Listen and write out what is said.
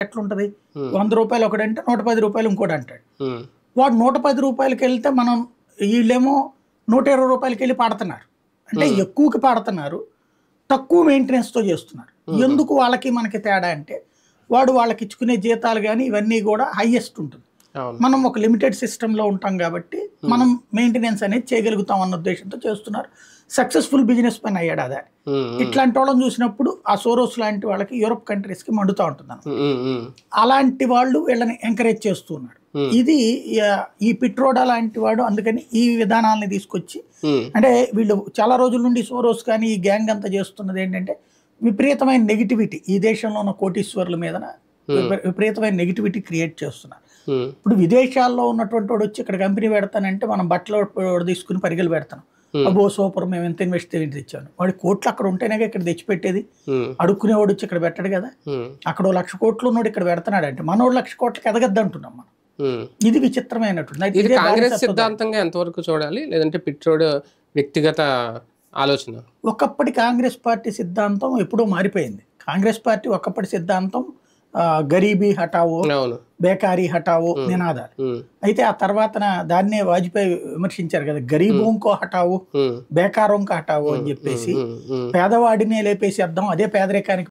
ఎట్లుంటది 100 రూపాయలు ఒకడంటే 110 రూపాయలు ఇంకోటి అంటాడు. వాడు 110 రూపాయలకి వెళ్తే మనం వీళ్ళేమో 120 రూపాయలకి వెళ్ళి పాడుతున్నారు. అంటే ఎక్కువకి పాడుతున్నారు, తక్కువ మెయింటెనెన్స్తో చేస్తున్నారు. ఎందుకు వాళ్ళకి మనకి తేడా అంటే వాడు వాళ్ళకి ఇచ్చుకునే జీతాలు కానీ ఇవన్నీ కూడా హైయెస్ట్ ఉంటుంది. మనం ఒక లిమిటెడ్ సిస్టంలో ఉంటాం కాబట్టి మనం మెయింటెనెన్స్ అనేది చేయగలుగుతాం అన్న ఉద్దేశంతో చేస్తున్నారు. సక్సెస్ఫుల్ బిజినెస్ పని అయ్యాడు అదే. ఇట్లాంటి వాళ్ళని చూసినప్పుడు ఆ సోరోస్ లాంటి వాళ్ళకి యూరోప్ కంట్రీస్కి మండుతూ ఉంటుంది. అలాంటి వాళ్ళు వీళ్ళని ఎంకరేజ్ చేస్తున్నారు. ఇది ఈ పిట్రోడా లాంటి వాడు అందుకని ఈ విధానాలని తీసుకొచ్చి, అంటే వీళ్ళు చాలా రోజుల నుండి సోరోస్ కానీ ఈ గ్యాంగ్ అంతా చేస్తున్నది ఏంటంటే విపరీతమైన నెగిటివిటీ, ఈ దేశంలో ఉన్న కోటీశ్వర్ల మీద విపరీతమైన నెగిటివిటీ క్రియేట్ చేస్తున్నారు. ఇప్పుడు విదేశాల్లో ఉన్నటువంటి వాడు వచ్చి ఇక్కడ కంపెనీ పెడతానంటే మనం బట్టలు తీసుకుని పరిగెలు పెడతాం. అబ్బో సూపర్, మేము ఎంత ఇన్వెస్ట్ తెచ్చాను. వాడి కోట్లు అక్కడ ఉంటేనే ఇక్కడ తెచ్చిపెట్టేది. అడుక్కునేవాడు వచ్చి ఇక్కడ పెట్టడు కదా. అక్కడ 1,00,000 కోట్లు ఉన్నాడు ఇక్కడ పెడుతున్నాడు అంటే మనోడు 1,00,000 కోట్లకి ఎదగద్దు అంటున్నాం మనం. ఇది విచిత్రమైనటువంటి. ఇది కాంగ్రెస్ సిద్ధాంతంగా ఎంతవరకు చూడాలి, లేదంటే పిట్రోడ్ వ్యక్తిగత ఆలోచన? ఒకప్పటి కాంగ్రెస్ పార్టీ సిద్ధాంతం ఎప్పుడో మారిపోయింది. కాంగ్రెస్ పార్టీ ఒకప్పటి సిద్ధాంతం గరీబీ హటావో, బేకారీ హటావో నినాదాలు. అయితే ఆ తర్వాత దాన్నే వాజ్పేయి విమర్శించారు కదా, గరీబోంకో హటావో బేకారోంకో హటావో అని చెప్పేసి పేదవాడినే లేపేసేద్దాం, అదే పేదరికానికి